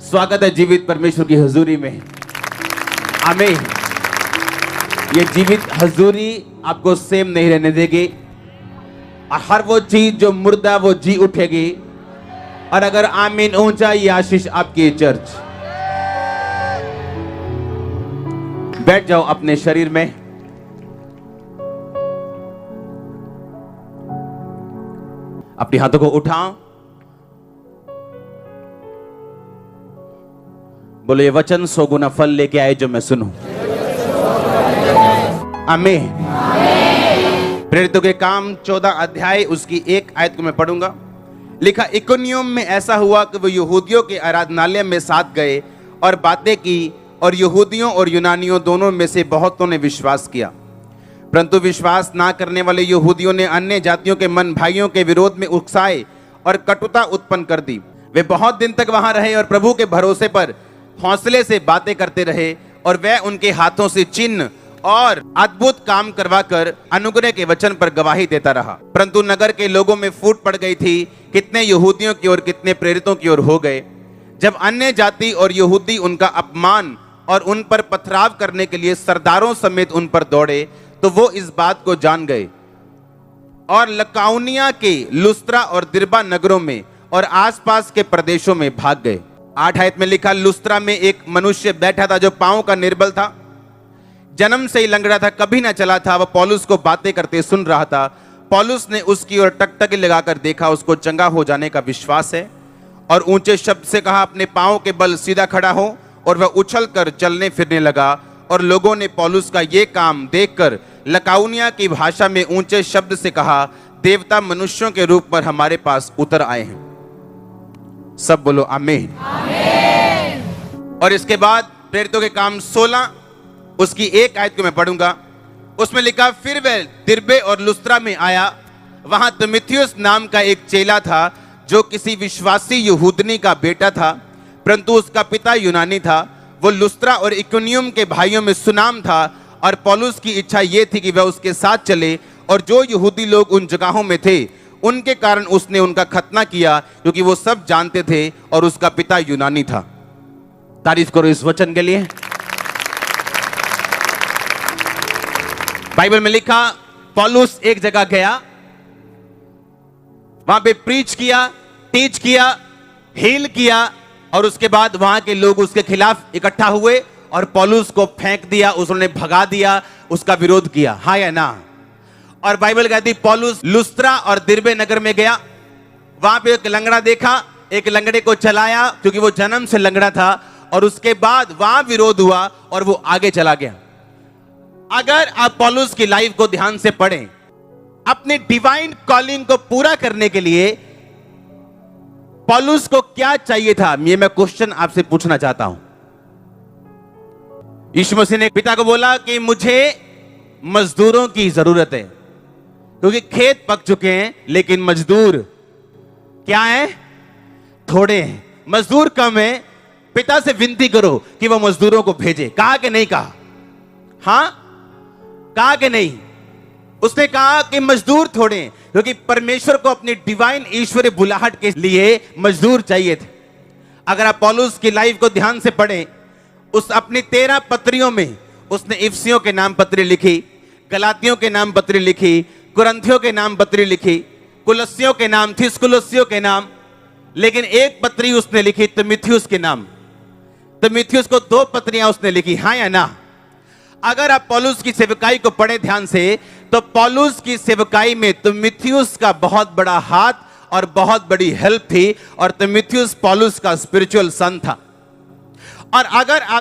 स्वागत है जीवित परमेश्वर की हजूरी में। आमीन। ये जीवित हजूरी आपको सेम नहीं रहने देगी और हर वो चीज जो मुर्दा वो जी उठेगी। और अगर आमीन ऊंचा, ये आशीष आपकी चर्च। बैठ जाओ अपने शरीर में। अपने हाथों को उठाओ। बोलो, ये वचन 100 गुना फल लेके आए जो मैं सुनूं। आमीन। प्रेरितों के काम 14 अध्याय उसकी 1 आयत को मैं पढ़ूंगा। लिखा, इकोनियम में ऐसा हुआ कि वो यहूदियों के आराधनालय में साथ गए और बातें की, और यहूदियों और यूनानियों दोनों में से बहुतों ने विश्वास किया। परंतु विश्वास ना करने वाले यहूदियों ने अन्य जातियों के मन भाइयों के विरोध में उकसाए और कटुता उत्पन्न कर दी। वे बहुत दिन तक वहां रहे और प्रभु के भरोसे पर हौसले से बातें करते रहे, और वह उनके हाथों से चिन्ह और अद्भुत काम करवाकर अनुग्रह के वचन पर गवाही देता रहा। परंतु नगर के लोगों में फूट पड़ गई थी, कितने यहूदियों की ओर कितने प्रेरितों की ओर हो गए। जब अन्य जाति और यहूदी उनका अपमान और उन पर पथराव करने के लिए सरदारों समेत उन पर दौड़े, तो वो इस बात को जान गए और लकाउनिया के लुस्त्रा और दिर्बा नगरों में और आसपास के प्रदेशों में भाग गए। 8 आयत में लिखा, लुस्त्रा में एक मनुष्य बैठा था जो पांव का निर्बल था, जन्म से ही लंगड़ा था, कभी ना चला था। वह पौलुस को बातें करते सुन रहा था। पौलुस ने उसकी ओर टकटकी लगाकर देखा, उसको चंगा हो जाने का विश्वास है, और ऊंचे शब्द से कहा, अपने पांव के बल सीधा खड़ा हो। और वह उछल कर चलने फिरने लगा। और लोगों ने पौलुस का ये काम देखकर लकाउनिया की भाषा में ऊंचे शब्द से कहा, देवता मनुष्यों के रूप में हमारे पास उतर आए हैं। सब बोलो आमीन। और इसके बाद प्रेरितों के काम 16 उसकी 1 आयत को मैं पढ़ूंगा। उसमें लिखा, फिर वह दिर्बे और लुस्त्रा में आया। वहां तिमुथियुस नाम का एक चेला था जो किसी विश्वासी यहूदनी का बेटा था, परंतु उसका पिता यूनानी था। वो लुस्त्रा और इकोनियम के भाइयों में सुनाम था, और पौलुस की इच्छा यह थी कि वह उसके साथ चले। और जो यहूदी लोग उन जगहों में थे, उनके कारण उसने उनका खतना किया, क्योंकि वो सब जानते थे और उसका पिता यूनानी था। तारीफ करो इस वचन के लिए। बाइबल में लिखा, पौलुस एक जगह गया, वहां पे प्रीच किया, टीच किया, हील किया, और उसके बाद वहां के लोग उसके खिलाफ इकट्ठा हुए और पौलुस को फेंक दिया, उसने भगा दिया, उसका विरोध किया। हाँ या ना? और बाइबल कहती, पौलुस लुस्त्रा और दिर्बे नगर में गया। वहां पे एक लंगड़ा देखा, एक लंगड़े को चलाया, क्योंकि वो जन्म से लंगड़ा था, और उसके बाद वहां विरोध हुआ और वो आगे चला गया। अगर आप पौलुस की लाइफ को ध्यान से पढ़ें, अपने डिवाइन कॉलिंग को पूरा करने के लिए पौलुस को क्या चाहिए था, ये मैं क्वेश्चन आपसे पूछना चाहता हूं। यीशु मसीह ने पिता को बोला कि मुझे मजदूरों की जरूरत है, क्योंकि खेत पक चुके हैं, लेकिन मजदूर क्या है? थोड़े हैं, मजदूर कम है। पिता से विनती करो कि वो मजदूरों को भेजे। कहा कि नहीं कहा? हां, कहा कि नहीं? उसने कहा कि मजदूर थोड़े हैं, क्योंकि परमेश्वर को अपनी डिवाइन ईश्वरीय बुलाहट के लिए मजदूर चाहिए थे। अगर आप पौलुस की लाइफ को ध्यान से पढ़ें, उस अपनी 13 पत्रियों में उसने इफिसियों के नाम पत्री लिखी, गलातियों के नाम पत्री लिखी, कुरिन्थियों के नाम पत्री लिखी, कुलस्सियों के नाम, थिस्कुलुस्सियों के नाम, लेकिन एक पत्री उसने लिखी तिमुथियुस के नाम। तिमुथियुस को 2 पत्रियां उसने लिखी। हाँ या ना? अगर आप पौलुस की सेवकाई को पढ़े ध्यान से, तो पौलुस की सेवकाई में तिमुथियुस का बहुत बड़ा हाथ और बहुत बड़ी हेल्प थी, और तिमुथियुस पौलुस का स्पिरिचुअल सन था। और अगर आप